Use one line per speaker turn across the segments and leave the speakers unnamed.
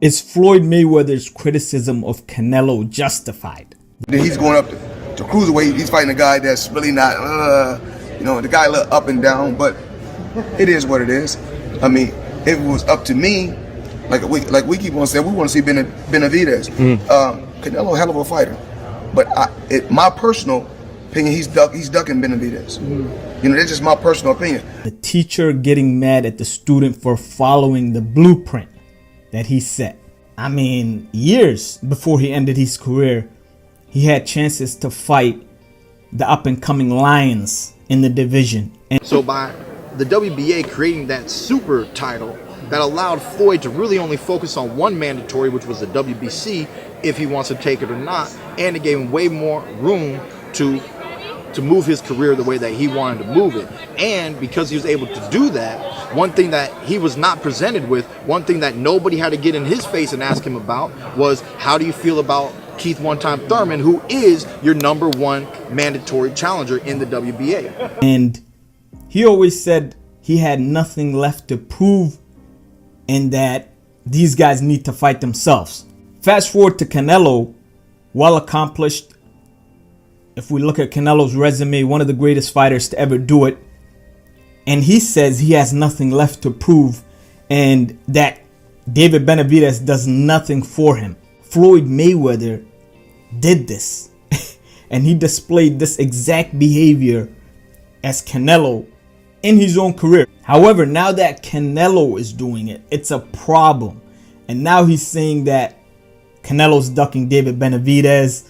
Is Floyd Mayweather's criticism of Canelo justified?
He's going up to cruiserweight. He's fighting a guy that's really not, the guy look up and down, but it is what it is. I mean, if it was up to me, like we keep on saying, we want to see Benavidez. Canelo, hell of a fighter, but my personal opinion, he's ducking Benavidez. That's just my personal opinion.
The teacher getting mad at the student for following the blueprint that he set. I mean, years before he ended his career, he had chances to fight the up-and-coming lions in the division. And
so by the WBA creating that super title, that allowed Floyd to really only focus on one mandatory, which was the WBC, if he wants to take it or not, and it gave him way more room to move his career the way that he wanted to move it. And because he was able to do that, one thing that he was not presented with, one thing that nobody had to get in his face and ask him about was, how do you feel about Keith one-time Thurman, who is your #1 mandatory challenger in the WBA?
And he always said he had nothing left to prove and that these guys need to fight themselves. Fast forward to Canelo, well accomplished. If we look at Canelo's resume, one of the greatest fighters to ever do it. And he says he has nothing left to prove and that David Benavidez does nothing for him. Floyd Mayweather did this and he displayed this exact behavior as Canelo in his own career. However, now that Canelo is doing it, it's a problem. And now he's saying that Canelo's ducking David Benavidez.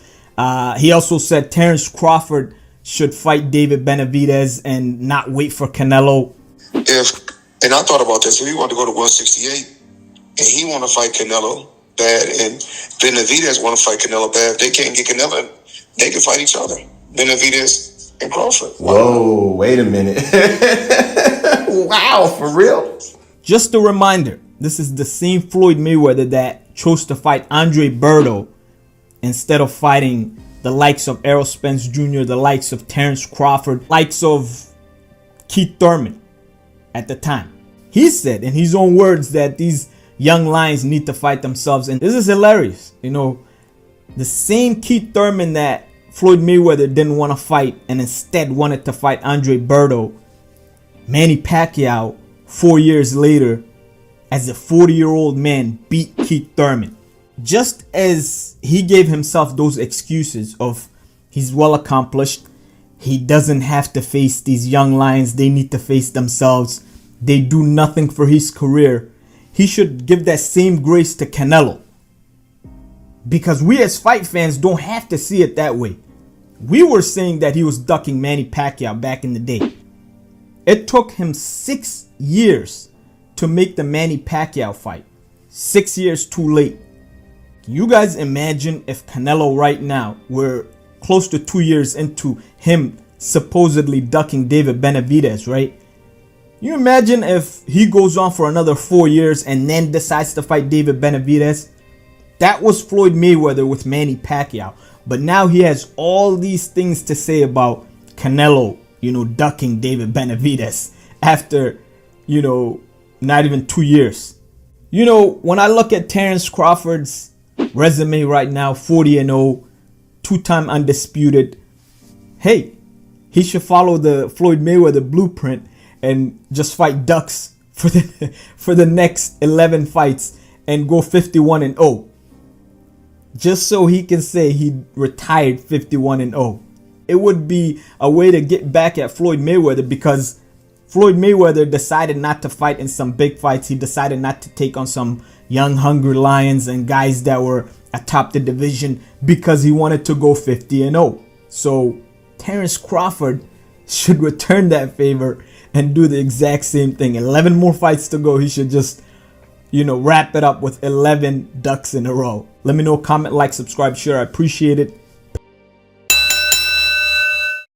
He also said Terence Crawford should fight David Benavidez and not wait for Canelo.
And I thought about this, if he wanted to go to 168 and he want to fight Canelo bad and Benavidez want to fight Canelo bad, if they can't get Canelo, they can fight each other. Benavidez and Crawford.
Whoa, wait a minute. Wow, for real?
Just a reminder, this is the same Floyd Mayweather that chose to fight Andre Berto instead of fighting the likes of Errol Spence Jr., the likes of Terence Crawford, likes of Keith Thurman at the time. He said in his own words that these young lions need to fight themselves. And this is hilarious. The same Keith Thurman that Floyd Mayweather didn't want to fight and instead wanted to fight Andre Berto, Manny Pacquiao 4 years later as a 40-year-old man beat Keith Thurman. Just as he gave himself those excuses of he's well accomplished, he doesn't have to face these young lions, they need to face themselves, they do nothing for his career, he should give that same grace to Canelo. Because we as fight fans don't have to see it that way. We were saying that he was ducking Manny Pacquiao back in the day. It took him 6 years to make the Manny Pacquiao fight. 6 years too late. Can you guys imagine if Canelo right now, we're close to 2 years into him supposedly ducking David Benavidez, right? You imagine if he goes on for another 4 years and then decides to fight David Benavidez? That was Floyd Mayweather with Manny Pacquiao. But now he has all these things to say about Canelo, ducking David Benavidez after, not even 2 years. When I look at Terence Crawford's resume right now, 40-0, 2-time undisputed. Hey, he should follow the Floyd Mayweather blueprint and just fight ducks for the next 11 fights and go 51-0. Just so he can say he retired 51-0. It would be a way to get back at Floyd Mayweather because Floyd Mayweather decided not to fight in some big fights. He decided not to take on some young, hungry lions and guys that were atop the division because he wanted to go 50-0. So Terence Crawford should return that favor and do the exact same thing. 11 more fights to go. He should just, wrap it up with 11 ducks in a row. Let me know, comment, like, subscribe, share. I appreciate it.